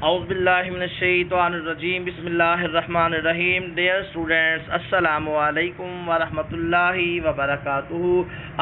اعوذ باللہ من الشیطان الرجیم بسم اللہ الرحمن الرحیم. ڈیئر اسٹوڈینٹس، السلام علیکم ورحمۃ اللہ وبرکاتہ.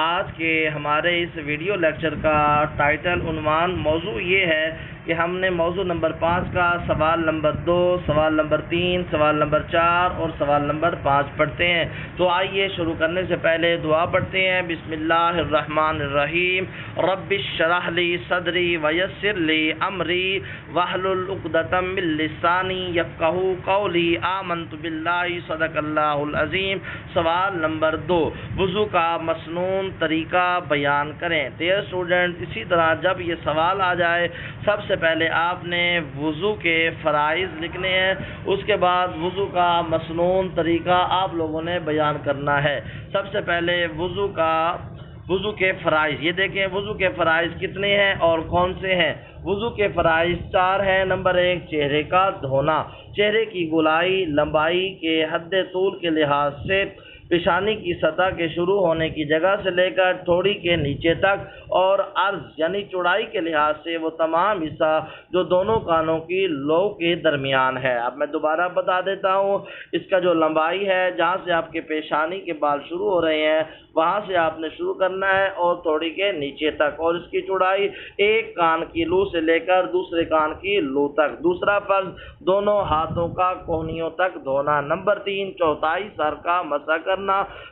آج کے ہمارے اس ویڈیو لیکچر کا ٹائٹل عنوان موضوع یہ ہے کہ ہم نے موضوع نمبر 5 کا سوال نمبر 2، سوال نمبر 3، سوال نمبر 4 اور سوال نمبر 5 پڑھتے ہیں. تو آئیے شروع کرنے سے پہلے دعا پڑھتے ہیں. بسم اللہ الرحمن الرحیم. رب اشرح لی صدری ویسر لی امری واحلل عقدۃ من لسانی یفقہوا قولی. آمنت باللہ صدق اللہ العظیم. سوال نمبر 2، وضو کا مسنون طریقہ بیان کریں. ڈیئر اسٹوڈنٹ، اسی طرح جب یہ سوال آ جائے سب سے پہلے آپ نے وضو کے فرائض لکھنے ہیں، اس کے بعد وضو کا مسنون طریقہ آپ لوگوں نے بیان کرنا ہے. سب سے پہلے وضو کے فرائض یہ دیکھیں. وضو کے فرائض کتنے ہیں اور کون سے ہیں؟ وضو کے فرائض 4 ہیں. نمبر 1، چہرے کا دھونا. چہرے کی گولائی لمبائی کے حد طول کے لحاظ سے پیشانی کی سطح کے شروع ہونے کی جگہ سے لے کر ٹھوڑی کے نیچے تک، اور عرض یعنی چوڑائی کے لحاظ سے وہ تمام حصہ جو دونوں کانوں کی لو کے درمیان ہے. اب میں دوبارہ بتا دیتا ہوں. اس کا جو لمبائی ہے، جہاں سے آپ کے پیشانی کے بال شروع ہو رہے ہیں وہاں سے آپ نے شروع کرنا ہے اور تھوڑی کے نیچے تک، اور اس کی چوڑائی ایک کان کی لو سے لے کر دوسرے کان کی لو تک. دوسرا فرض، دونوں ہاتھوں کا کوہنیوں تک دھونا. نمبر 3، چوتھائی سر کا مسح کرنا.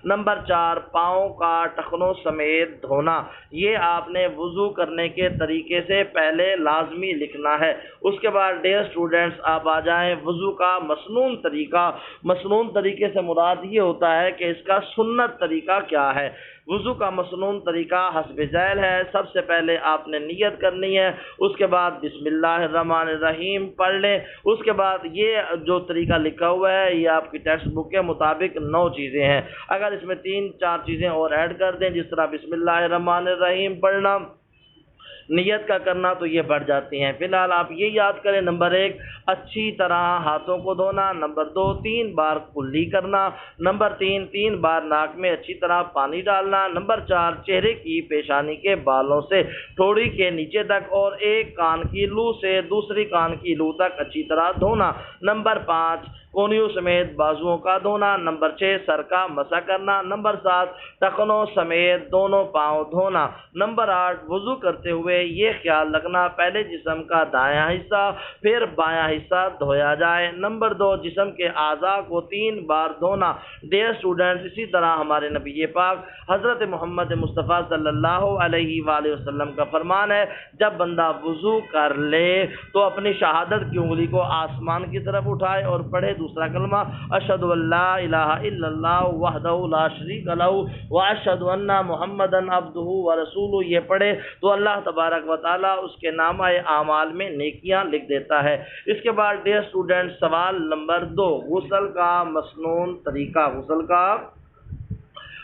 نمبر 4، پاؤں کا ٹخنوں سمیت دھونا. یہ آپ نے وضو کرنے کے طریقے سے پہلے لازمی لکھنا ہے. اس کے بعد ڈیئر اسٹوڈنٹس آپ آ جائیں وضو کا مسنون طریقہ. مسنون طریقے سے مراد یہ ہوتا ہے کہ اس کا سنت طریقہ کیا ہے. وضو کا مسنون طریقہ حسب ذیل ہے. سب سے پہلے آپ نے نیت کرنی ہے، اس کے بعد بسم اللہ الرحمن الرحیم پڑھ لیں. اس کے بعد یہ جو طریقہ لکھا ہوا ہے یہ آپ کی ٹیکسٹ بک کے مطابق 9 چیزیں ہیں. اگر اس میں 3-4 چیزیں اور ایڈ کر دیں، جس طرح بسم اللہ الرحمن الرحیم پڑھنا، نیت کا کرنا، تو یہ بڑھ جاتی ہیں. فی الحال آپ یہ یاد کریں. نمبر 1، اچھی طرح ہاتھوں کو دھونا. نمبر 2، 3 بار کلی کرنا. نمبر 3، 3 بار ناک میں اچھی طرح پانی ڈالنا. نمبر 4، چہرے کی پیشانی کے بالوں سے ٹھوڑی کے نیچے تک اور ایک کان کی لو سے دوسری کان کی لو تک اچھی طرح دھونا. نمبر 5، کونیوں سمیت بازوؤں کا دھونا. نمبر 6، سر کا مسح کرنا. نمبر 7، ٹخنوں سمیت دونوں پاؤں دھونا. نمبر 8، وضو کرتے ہوئے یہ خیال رکھنا پہلے جسم کا دایاں حصہ پھر بایاں حصہ دھویا جائے. نمبر 2، جسم کے اعضاء کو 3 بار دھونا. ڈیئر اسٹوڈنٹس، اسی طرح ہمارے نبی پاک حضرت محمد مصطفیٰ صلی اللہ علیہ وآلہ وسلم کا فرمان ہے، جب بندہ وضو کر لے تو اپنی شہادت کی انگلی کو آسمان کی طرف اٹھائے اور پڑھے دوسرا کلمہ اشہد ان لا الہ الا اللہ وحدہ لا شریک لہ واشہد ان محمدا عبدہ ورسولہ. یہ پڑھے تو اللہ تبارک و تعالیٰ اس کے نامہ اعمال میں نیکیاں لکھ دیتا ہے. اس کے بعد ڈیئر اسٹوڈنٹ سوال نمبر 2، غسل کا مسنون طریقہ. غسل کا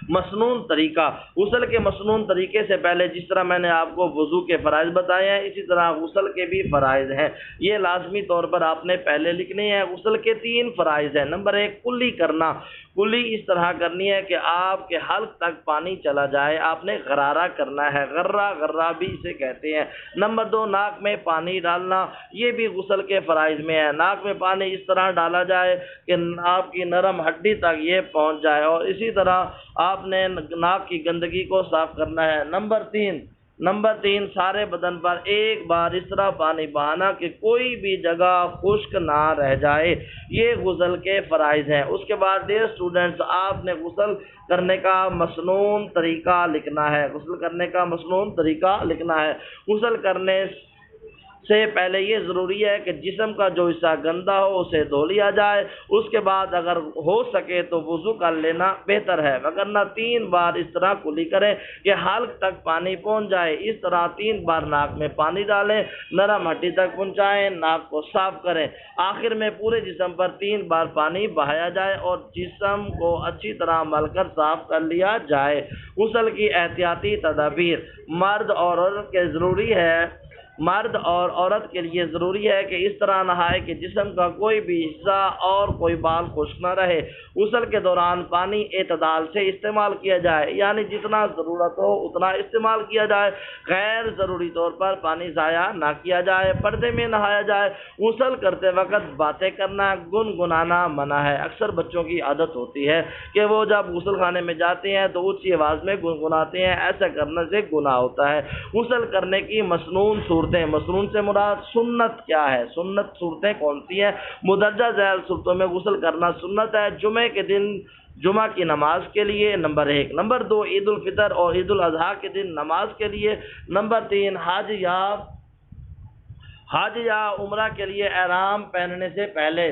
مسنون طریقہ. غسل کے مسنون طریقے سے پہلے جس طرح میں نے آپ کو وضو کے فرائض بتائے ہیں، اسی طرح غسل کے بھی فرائض ہیں. یہ لازمی طور پر آپ نے پہلے لکھنے ہیں. غسل کے 3 فرائض ہیں. نمبر 1، کلی کرنا. کلی اس طرح کرنی ہے کہ آپ کے حلق تک پانی چلا جائے. آپ نے غرارہ کرنا ہے. غرہ بھی اسے کہتے ہیں. نمبر 2، ناک میں پانی ڈالنا. یہ بھی غسل کے فرائض میں ہے. ناک میں پانی اس طرح ڈالا جائے کہ آپ کی نرم ہڈی تک یہ پہنچ جائے، اور اسی طرح آپ نے ناک کی گندگی کو صاف کرنا ہے. نمبر 3، سارے بدن پر ایک بار اس طرح پانی بہانا کہ کوئی بھی جگہ خشک نہ رہ جائے. یہ غسل کے فرائض ہیں. اس کے بعد ڈیئر اسٹوڈنٹس آپ نے غسل کرنے کا مسنون طریقہ لکھنا ہے. غسل کرنے کا مسنون طریقہ لکھنا ہے. غسل کرنے سے پہلے یہ ضروری ہے کہ جسم کا جو حصہ گندا ہو اسے دھو لیا جائے. اس کے بعد اگر ہو سکے تو وضو کر لینا بہتر ہے، وگرنہ 3 بار اس طرح کلی کریں کہ حلق تک پانی پہنچ جائے. اس طرح 3 بار ناک میں پانی ڈالیں، نرم ہڈی تک پہنچائیں، ناک کو صاف کریں. آخر میں پورے جسم پر 3 بار پانی بہایا جائے اور جسم کو اچھی طرح مل کر صاف کر لیا جائے. غسل کی احتیاطی تدابیر. مرد اور عورت کے ضروری ہے مرد اور عورت کے لیے ضروری ہے کہ اس طرح نہائے کہ جسم کا کوئی بھی حصہ اور کوئی بال خشک نہ رہے۔ غسل کے دوران پانی اعتدال سے استعمال کیا جائے، یعنی جتنا ضرورت ہو اتنا استعمال کیا جائے، غیر ضروری طور پر پانی ضائع نہ کیا جائے۔ پردے میں نہایا جائے۔ غسل کرتے وقت باتیں کرنا، گنگنانا منع ہے۔ اکثر بچوں کی عادت ہوتی ہے کہ وہ جب غسل خانے میں جاتے ہیں تو اونچی آواز میں گنگناتے ہیں، ایسا کرنے سے گناہ ہوتا ہے۔ غسل کرنے کی مسنون صورتیں، مسنون سے مراد سنت کیا ہے؟ سنت صورتیں کون سی ہیں؟ مدرجہ ذیل صورتوں میں غسل کرنا سنت ہے: جمعے کے دن جمعہ کی نماز کے لیے، نمبر 1، نمبر 2 عید الفطر اور عید الاضحیٰ کے دن نماز کے لیے، نمبر 3 حج یا عمرہ کے لیے احرام پہننے سے پہلے،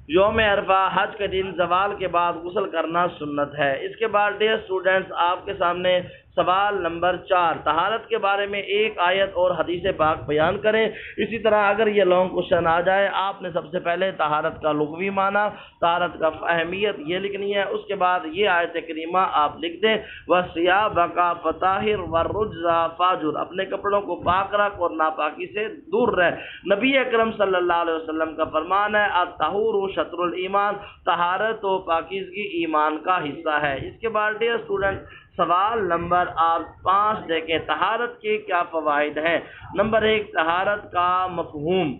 یوم عرفہ، حج کے دن زوال کے بعد غسل کرنا سنت ہے۔ اس کے بعد ڈیئر اسٹوڈنٹس، آپ کے سامنے سوال نمبر 4، طہارت کے بارے میں ایک آیت اور حدیث پاک بیان کریں۔ اسی طرح اگر یہ لانگ کوشچن آ جائے، آپ نے سب سے پہلے طہارت کا لغوی معنی، طہارت کا اہمیت یہ لکھنی ہے، اس کے بعد یہ آیت کریمہ آپ لکھ دیں: وَثِيَابَكَ فَطَهِّرْ وَالرُّجْزَ فَاهْجُرْ، اپنے کپڑوں کو پاک رکھ اور ناپاکی سے دور رہ۔ نبی اکرم صلی اللہ علیہ وسلم کا فرمان ہے: الطہور شطر الایمان، طہارت و پاکیزگی ایمان کا حصہ ہے۔ اس کے بعد ڈیئر اسٹوڈنٹ سوال نمبر 5 دیکھیں: طہارت کے کیا فوائد ہیں؟ نمبر 1، طہارت کا مفہوم۔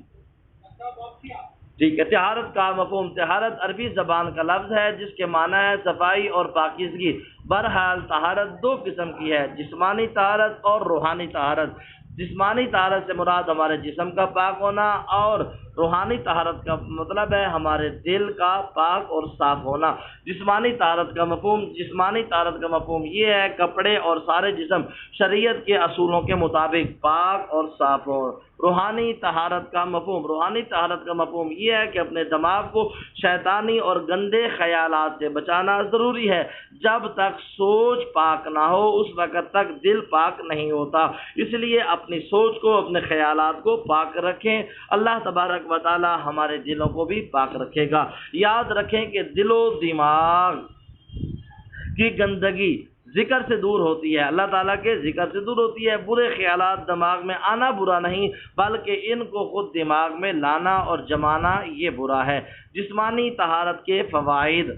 ٹھیک ہے، طہارت کا مفہوم۔ طہارت عربی زبان کا لفظ ہے جس کے معنی ہے صفائی اور پاکیزگی۔ بہرحال طہارت 2 قسم کی ہے: جسمانی طہارت اور روحانی طہارت۔ جسمانی طہارت سے مراد ہمارے جسم کا پاک ہونا، اور روحانی طہارت کا مطلب ہے ہمارے دل کا پاک اور صاف ہونا۔ جسمانی طہارت کا مفہوم یہ ہے: کپڑے اور سارے جسم شریعت کے اصولوں کے مطابق پاک اور صاف ہو۔ روحانی طہارت کا مفہوم یہ ہے کہ اپنے دماغ کو شیطانی اور گندے خیالات سے بچانا ضروری ہے۔ جب تک سوچ پاک نہ ہو اس وقت تک دل پاک نہیں ہوتا، اس لیے اپنی سوچ کو، اپنے خیالات کو پاک رکھیں۔ اللہ تبارک و تعالی ہمارے دلوں کو بھی پاک رکھے گا۔ یاد رکھیں کہ دل و دماغ کی گندگی ذکر سے دور ہوتی ہے، اللہ تعالیٰ کے ذکر سے دور ہوتی ہے۔ برے خیالات دماغ میں آنا برا نہیں، بلکہ ان کو خود دماغ میں لانا اور جمانا یہ برا ہے۔ جسمانی طہارت کے فوائد: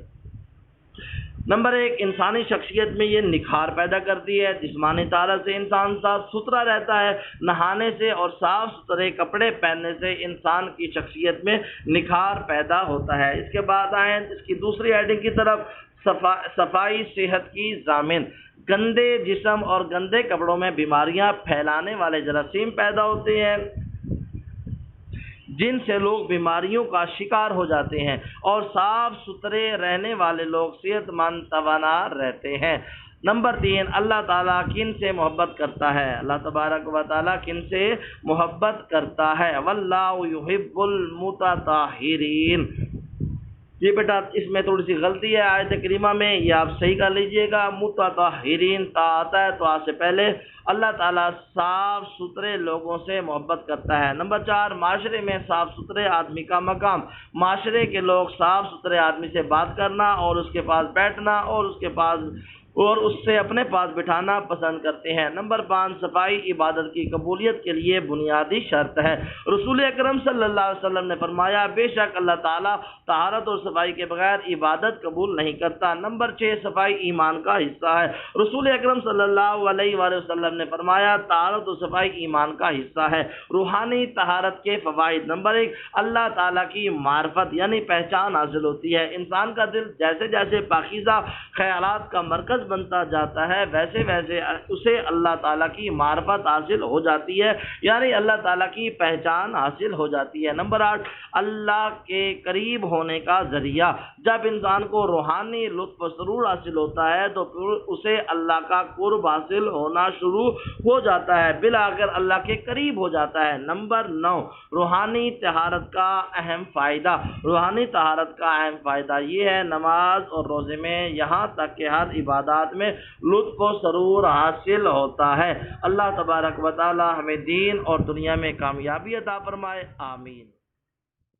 نمبر 1، انسانی شخصیت میں یہ نکھار پیدا کرتی ہے۔ جسمانی طہارت سے انسان صاف ستھرا رہتا ہے۔ نہانے سے اور صاف ستھرے کپڑے پہننے سے انسان کی شخصیت میں نکھار پیدا ہوتا ہے۔ اس کے بعد آئیں اس کی دوسری ہیڈنگ کی طرف: صفائی صحت کی ضامن۔ گندے جسم اور گندے کپڑوں میں بیماریاں پھیلانے والے جراثیم پیدا ہوتے ہیں جن سے لوگ بیماریوں کا شکار ہو جاتے ہیں، اور صاف ستھرے رہنے والے لوگ صحت مند توانا رہتے ہیں۔ نمبر 3، اللہ تعالیٰ کن سے محبت کرتا ہے؟ اللہ تبارک و تعالیٰ کن سے محبت کرتا ہے؟ واللہ یحب المتطہرین۔ یہ بیٹا اس میں تھوڑی سی غلطی ہے آیت کریمہ میں، یہ آپ صحیح کر لیجئے گا۔ متطہرین تا آتا ہے تو آج سے پہلے اللہ تعالیٰ صاف ستھرے لوگوں سے محبت کرتا ہے۔ نمبر 4، معاشرے میں صاف ستھرے آدمی کا مقام۔ معاشرے کے لوگ صاف ستھرے آدمی سے بات کرنا اور اس کے پاس بیٹھنا اور اس سے اپنے پاس بٹھانا پسند کرتے ہیں۔ نمبر 5، صفائی عبادت کی قبولیت کے لیے بنیادی شرط ہے۔ رسول اکرم صلی اللہ علیہ وسلم نے فرمایا: بے شک اللہ تعالیٰ طہارت اور صفائی کے بغیر عبادت قبول نہیں کرتا۔ نمبر 6، صفائی ایمان کا حصہ ہے۔ رسول اکرم صلی اللہ علیہ وآلہ وسلم نے فرمایا: طہارت اور صفائی ایمان کا حصہ ہے۔ روحانی طہارت کے فوائد: نمبر 1، اللہ تعالیٰ کی معرفت یعنی پہچان حاصل ہوتی ہے۔ انسان کا دل جیسے جیسے پاکیزہ خیالات کا مرکز بنتا جاتا ہے ویسے ویسے اسے اللہ تعالیٰ کی معرفت حاصل ہو جاتی ہے، یعنی اللہ تعالیٰ کی پہچان حاصل ہو جاتی ہے۔ نمبر 8، اللہ کے قریب ہونے کا ذریعہ: جب انسان کو روحانی لطف و سرور حاصل ہوتا ہے تو پھر اسے اللہ کا قرب حاصل ہونا شروع ہو جاتا ہے، بالآخر اللہ کے قریب ہو جاتا ہے۔ نمبر 9، روحانی طہارت کا اہم فائدہ۔ روحانی طہارت کا اہم فائدہ یہ ہے: نماز اور روزے میں یہاں تک کہ ہر عبادات میں لطف و سرور حاصل ہوتا ہے۔ اللہ تبارک و تعالی ہمیں دین اور دنیا میں کامیابی عطا فرمائے، آمین۔